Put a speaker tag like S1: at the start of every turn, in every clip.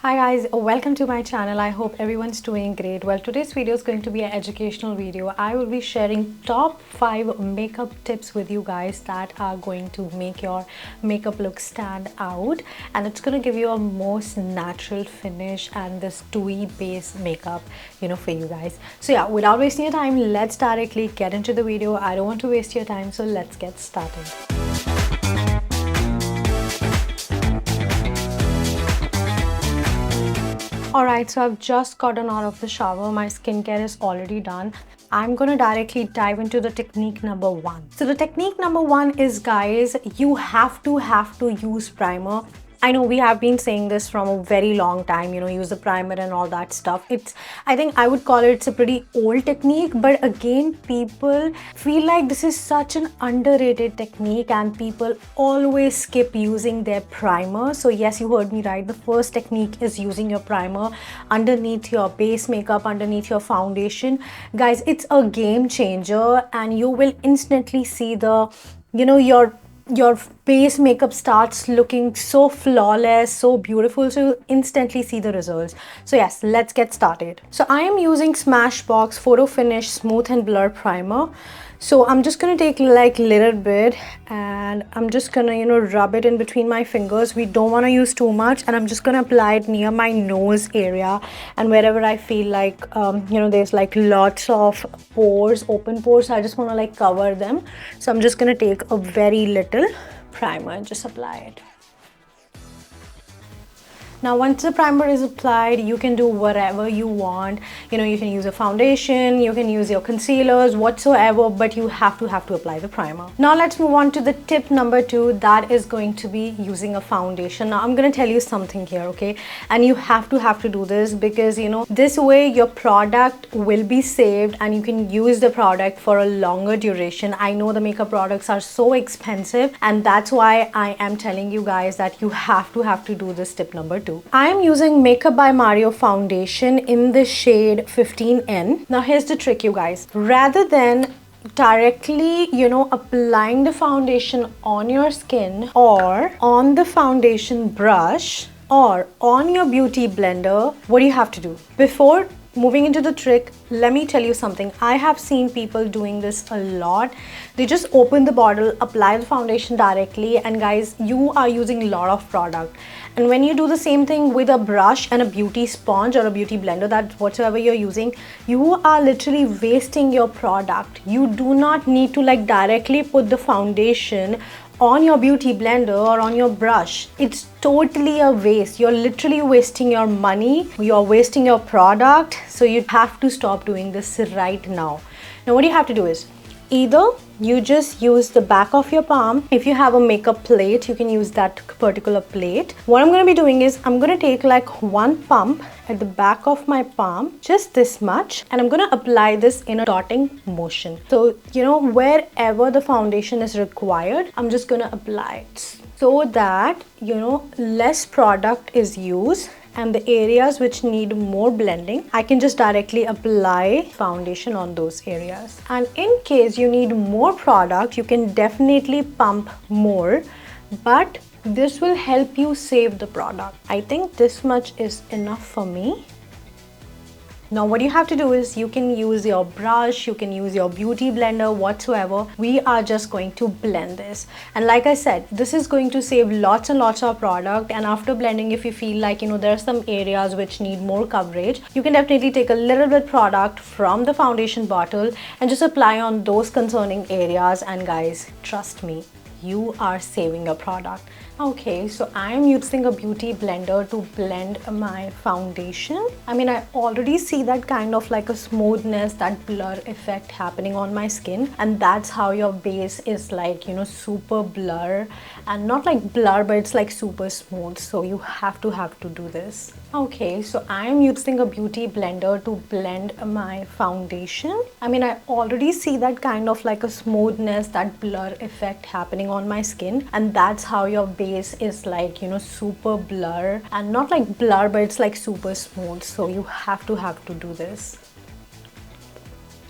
S1: Hi guys, welcome to my channel. I hope everyone's doing great. Well, today's video is going to be an educational video. I will be sharing top 5 makeup tips with you guys that are going to make your makeup look stand out, and it's going to give you a most natural finish and this dewy base makeup, for you guys. So yeah, without wasting your time, let's directly get into the video. I don't want to waste your time, so let's get started. Alright, so I've just gotten out of the shower. My skincare is already done. I'm gonna directly dive into the technique number 1. So the technique number 1 is, guys, you have to use primer. I know we have been saying this from a very long time, use the primer and all that stuff. I think I would call it's a pretty old technique, but again, people feel like this is such an underrated technique and people always skip using their primer. So yes, you heard me right. The first technique is using your primer underneath your base makeup, underneath your foundation. Guys, it's a game changer and you will instantly see your base makeup starts looking so flawless, so beautiful, so you instantly see the results. So yes, let's get started. So I am using Smashbox Photo Finish Smooth and Blur Primer. So I'm just gonna take like little bit and I'm just gonna rub it in between my fingers. We don't want to use too much, and I'm just gonna apply it near my nose area and wherever I feel like there's like lots of pores, open pores. I just want to like cover them. So I'm just gonna take a very little primer and just apply it. Now once the primer is applied, you can do whatever you want. You can use a foundation, you can use your concealers, whatsoever, but you have to apply the primer. Now let's move on to the tip number 2. That is going to be using a foundation. Now I'm going to tell you something here, okay? And you have to do this because this way your product will be saved and you can use the product for a longer duration. I know the makeup products are so expensive, and that's why I am telling you guys that you have to do this tip number 2. I am using Makeup by Mario foundation in the shade 15N. Now here's the trick, you guys. Rather than directly applying the foundation on your skin or on the foundation brush or on your beauty blender, what do you have to do? Before moving into the trick, let me tell you something. I have seen people doing this a lot. They just open the bottle, apply the foundation directly, and guys, you are using a lot of product. And when you do the same thing with a brush and a beauty sponge or a beauty blender, that whatsoever you're using, you are literally wasting your product. You do not need to like directly put the foundation on your beauty blender or on your brush. It's totally a waste. You're literally wasting your money, you're wasting your product. So you have to stop doing this right now. Now what you have to do is, either you just use the back of your palm. If you have a makeup plate, you can use that particular plate. What I'm going to be doing is I'm going to take like one pump at the back of my palm, just this much, and I'm going to apply this in a dotting motion. So wherever the foundation is required, I'm just going to apply it so that less product is used, and the areas which need more blending, I can just directly apply foundation on those areas. And in case you need more product, you can definitely pump more, but this will help you save the product. I think this much is enough for me. Now what you have to do is you can use your brush, you can use your beauty blender, whatsoever. We are just going to blend this. And like I said, this is going to save lots and lots of product. And after blending, if you feel like, there are some areas which need more coverage, you can definitely take a little bit product from the foundation bottle and just apply on those concerning areas. And guys, trust me, you are saving your product. Okay, so I am using a beauty blender to blend my foundation. I mean, I already see that kind of like a smoothness, that blur effect happening on my skin, and that's how your base is like, super blur, and not like blur, but it's like super smooth. So you have to do this. Okay, so I am using a beauty blender to blend my foundation. I mean, I already see that kind of like a smoothness, that blur effect happening on my skin, and that's how your base is like super blur, and not like blur, but it's like super smooth. So you have to do this.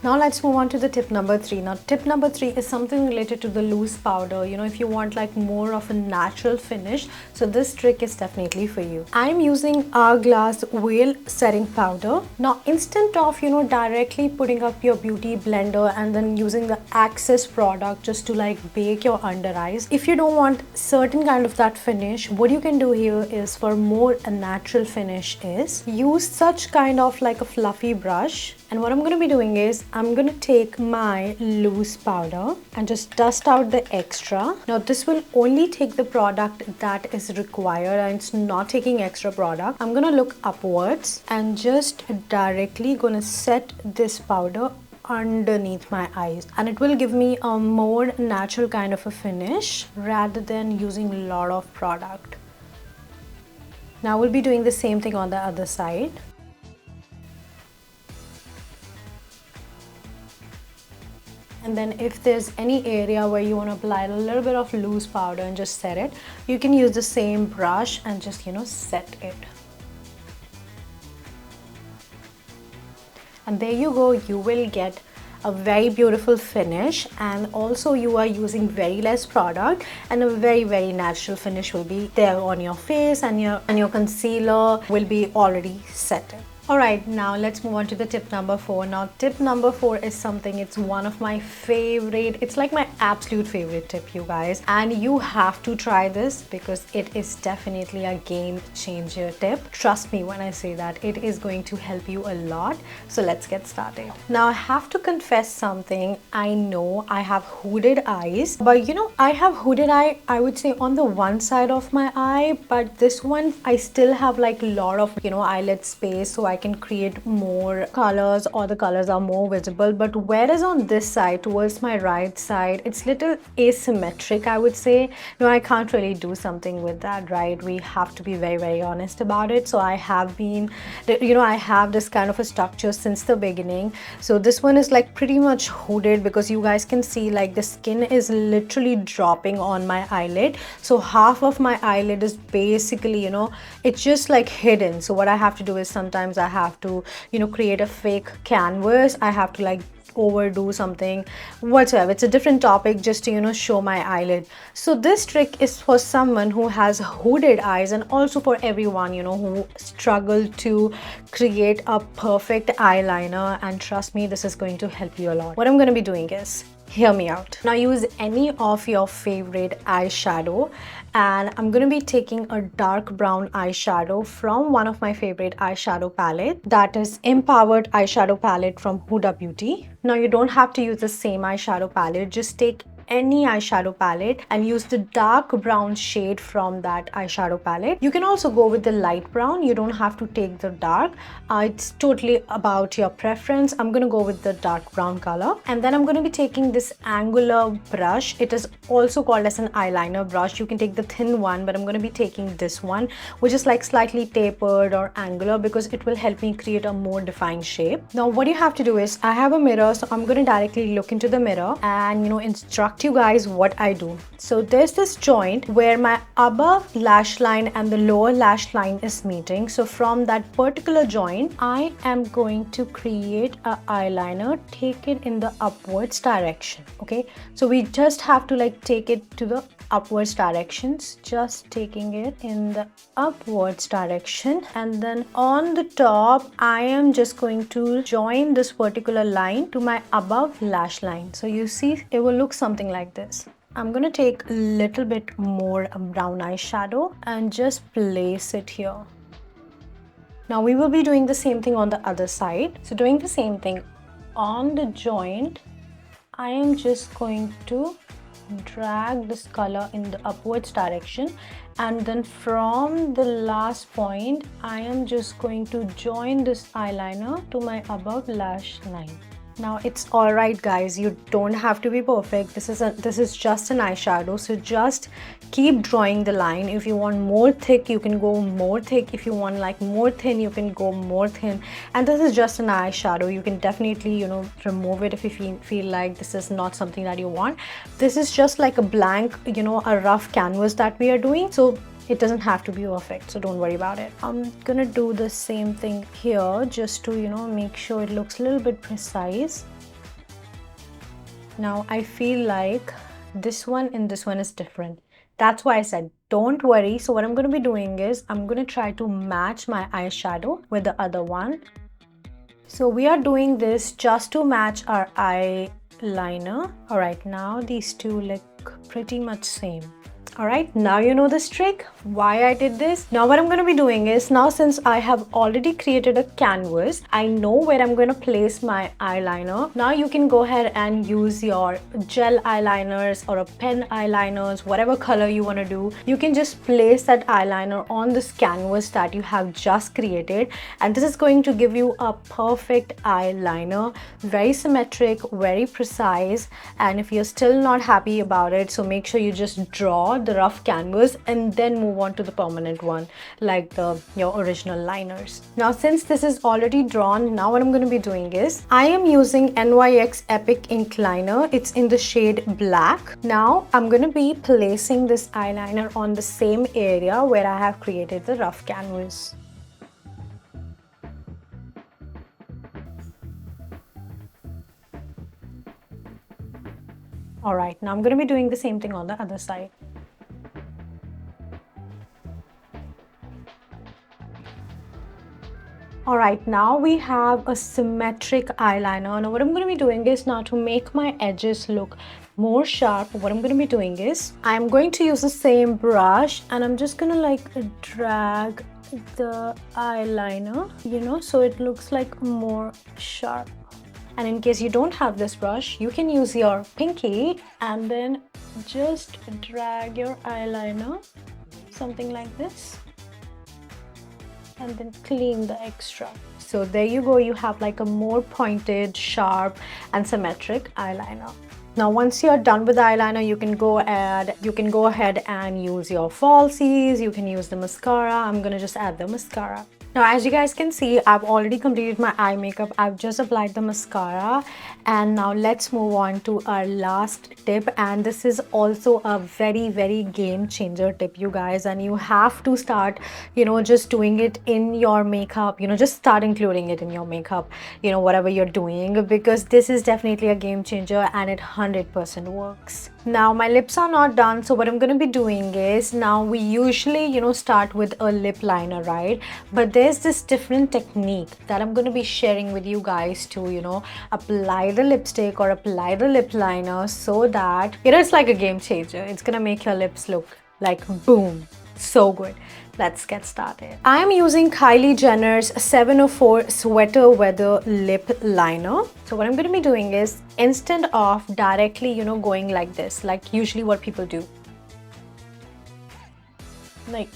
S1: Now let's move on to the tip number 3. Now tip number 3 is something related to the loose powder. You know, if you want like more of a natural finish, so this trick is definitely for you. I'm using Hourglass whale setting powder. Now instead of, you know, directly putting up your beauty blender and then using the excess product just to like bake your under eyes, if you don't want certain kind of that finish, what you can do here is, for more a natural finish, is use such kind of like a fluffy brush. And what I'm going to be doing is I'm going to take my loose powder and just dust out the extra. Now this will only take the product that is required and it's not taking extra product. I'm going to look upwards and just directly going to set this powder underneath my eyes, and it will give me a more natural kind of a finish rather than using a lot of product. Now we'll be doing the same thing on the other side. And then if there's any area where you want to apply a little bit of loose powder and just set it, you can use the same brush and just, you know, set it. And there you go, you will get a very beautiful finish, and also you are using very less product, and a very natural finish will be there on your face, and your concealer will be already set. Alright, now let's move on to the tip number 4. Now tip number 4 is something, it's one of my favorite, it's like my absolute favorite tip, you guys, and you have to try this because it is definitely a game changer tip. Trust me when I say that, it is going to help you a lot. So let's get started. Now I have to confess something. I know I have hooded eyes, but you know, I have hooded eye, I would say, on the one side of my eye, but this one I still have like a lot of, you know, eyelid space, so I can create more colors, or the colors are more visible. But whereas on this side, towards my right side, it's little asymmetric, I would say. No, I can't really do something with that, right? We have to be very honest about it. So I have been, you know, I have this kind of a structure since the beginning. So this one is like pretty much hooded, because you guys can see like the skin is literally dropping on my eyelid. So half of my eyelid is basically, you know, it's just like hidden. So what I have to do is, sometimes I have to, you know, create a fake canvas. I have to like overdo something whatsoever. It's a different topic, just to, you know, show my eyelid. So this trick is for someone who has hooded eyes, and also for everyone, you know, who struggle to create a perfect eyeliner. And trust me, this is going to help you a lot. What I'm going to be doing is, hear me out. Now use any of your favorite eyeshadow, and I'm going to be taking a dark brown eyeshadow from one of my favorite eyeshadow palette, that is Empowered eyeshadow palette from Huda Beauty. Now you don't have to use the same eyeshadow palette, just take any eyeshadow palette and use the dark brown shade from that eyeshadow palette. You can also go with the light brown, you don't have to take the dark. It's totally about your preference. I'm going to go with the dark brown color, and then I'm going to be taking this angular brush. It is also called as an eyeliner brush. You can take the thin one, but I'm going to be taking this one, which is like slightly tapered or angular, because it will help me create a more defined shape. Now what you have to do is, I have a mirror, so I'm going to directly look into the mirror and, you know, instruct you guys what I do. So there's this joint where my above lash line and the lower lash line is meeting. So from that particular joint, I am going to create a eyeliner, take it in the upwards direction. Okay, so we just have to like take it to the upwards directions, just taking it in the upwards direction, and then on the top I am just going to join this particular line to my above lash line. So you see, it will look something like this. I'm gonna take a little bit more brown eyeshadow and just place it here. Now we will be doing the same thing on the other side. So doing the same thing on the joint, I am just going to drag this color in the upwards direction, and then from the last point I am just going to join this eyeliner to my above lash line. Now it's alright guys, you don't have to be perfect. This is just an eyeshadow, so just keep drawing the line. If you want more thick, you can go more thick. If you want like more thin, you can go more thin. And this is just an eyeshadow. You can definitely, you know, remove it if you feel like this is not something that you want. This is just like a blank, you know, a rough canvas that we are doing. So it doesn't have to be perfect, so don't worry about it. I'm gonna do the same thing here just to, you know, make sure it looks a little bit precise. Now I feel like this one and this one is different. That's why I said don't worry. So what I'm going to be doing is I'm going to try to match my eyeshadow with the other one. So we are doing this just to match our eyeliner. All right, now these two look pretty much same. Alright, now you know this trick, why I did this. Now what I'm going to be doing is, now since I have already created a canvas, I know where I'm going to place my eyeliner. Now you can go ahead and use your gel eyeliners or a pen eyeliners, whatever color you want to do. You can just place that eyeliner on this canvas that you have just created, and this is going to give you a perfect eyeliner, very symmetric, very precise. And if you're still not happy about it, so make sure you just draw the rough canvas and then move on to the permanent one, like your original liners. Now since this is already drawn, now what I'm going to be doing is I am using NYX Epic Ink Liner. It's in the shade black. Now I'm going to be placing this eyeliner on the same area where I have created the rough canvas. Alright, now I'm going to be doing the same thing on the other side. Alright, now we have a symmetric eyeliner. Now what I'm going to be doing is, now to make my edges look more sharp, what I'm going to be doing is I'm going to use the same brush and I'm just going to like drag the eyeliner, you know, so it looks like more sharp. And in case you don't have this brush, you can use your pinky and then just drag your eyeliner, something like this, and then clean the extra. So there you go, you have like a more pointed, sharp and symmetric eyeliner. Now once you're done with the eyeliner, you can go ahead and use your falsies, you can use the mascara. I'm gonna just add the mascara. Now as you guys can see, I've already completed my eye makeup. I've just applied the mascara, and now let's move on to our last tip. And this is also a very game changer tip, you guys, and you have to start, you know, just doing it in your makeup, you know, just start including it in your makeup, you know, whatever you're doing, because this is definitely a game changer and it 100% works. Now my lips are not done, so what I'm going to be doing is, now we usually, you know, start with a lip liner, right? But there's this different technique that I'm going to be sharing with you guys to, you know, apply the lipstick or apply the lip liner, so that, you know, it's like a game changer. It's going to make your lips look like boom, so good. Let's get started. I am using Kylie Jenner's 704 Sweater Weather Lip Liner. So what I'm going to be doing is, instead of directly, you know, going like this, like usually what people do, like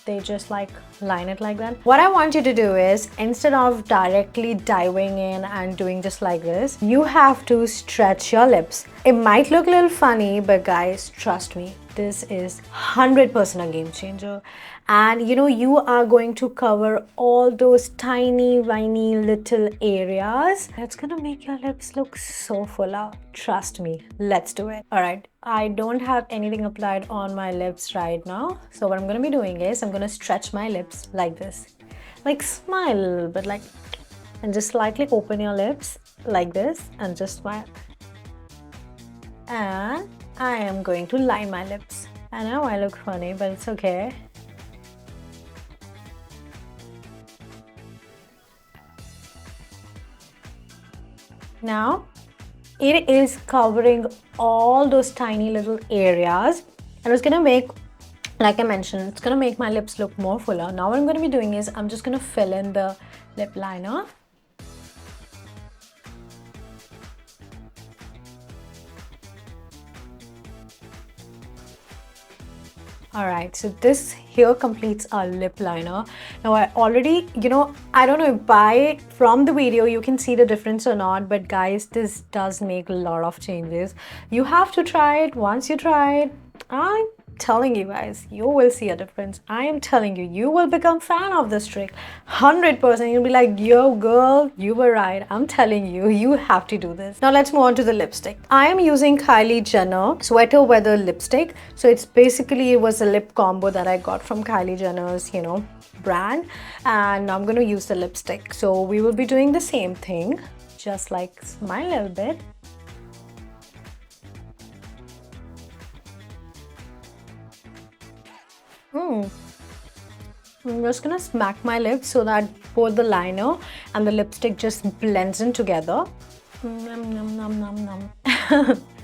S1: they just like line it like that. What I want you to do is, instead of directly diving in and doing just like this, you have to stretch your lips. It might look a little funny, but guys, trust me, this is 100% a game changer. And you know, you are going to cover all those tiny little areas. That's gonna make your lips look so fuller. Trust me, let's do it. All right, I don't have anything applied on my lips right now, so what I'm gonna be doing is I'm gonna stretch my lips like this, like smile a little bit, like, and just slightly open your lips like this and just smile. And I am going to line my lips. I know I look funny, but it's okay. Now it is covering all those tiny little areas, and it's gonna make, like I mentioned, it's gonna make my lips look more fuller. Now what I'm gonna be doing is I'm just gonna fill in the lip liner. Alright, so this here completes our lip liner. Now I already, you know, I don't know if from the video you can see the difference or not, but guys, this does make a lot of changes. You have to try it. Once you try it, I'm telling you guys, you will see a difference. I am telling you, you will become fan of this trick 100%. You'll be like, yo girl, you were right. I'm telling you, you have to do this. Now let's move on to the lipstick. I am using Kylie Jenner Sweater Weather lipstick. So it's basically, it was a lip combo that I got from Kylie Jenner's, you know, brand, and I'm going to use the lipstick. So we will be doing the same thing, just like smile a little bit. Mm. I'm just gonna smack my lips so that both the liner and the lipstick just blends in together. Nom, nom, nom, nom, nom.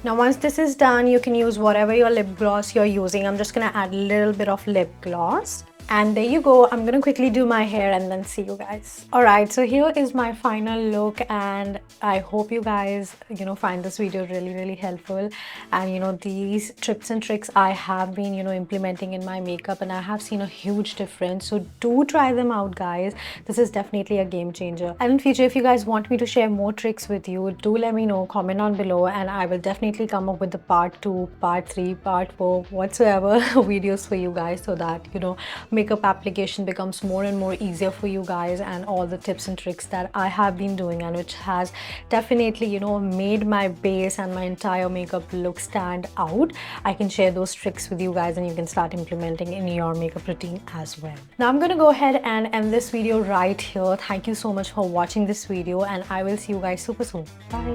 S1: Now once this is done, you can use whatever your lip gloss you're using. I'm just gonna add a little bit of lip gloss. And there you go. I'm gonna quickly do my hair and then see you guys. Alright, so here is my final look, and I hope you guys, find this video really helpful. And these tips and tricks I have been, implementing in my makeup, and I have seen a huge difference. So do try them out, guys. This is definitely a game changer. And in future, if you guys want me to share more tricks with you, do let me know, comment down below, and I will definitely come up with the part 2, part 3, part 4, whatsoever videos for you guys, so that makeup application becomes more and more easier for you guys, and all the tips and tricks that I have been doing, and which has definitely made my base and my entire makeup look stand out. I can share those tricks with you guys, and you can start implementing in your makeup routine as well. Now I'm gonna go ahead and end this video right here. Thank you so much for watching this video, and I will see you guys super soon. Bye.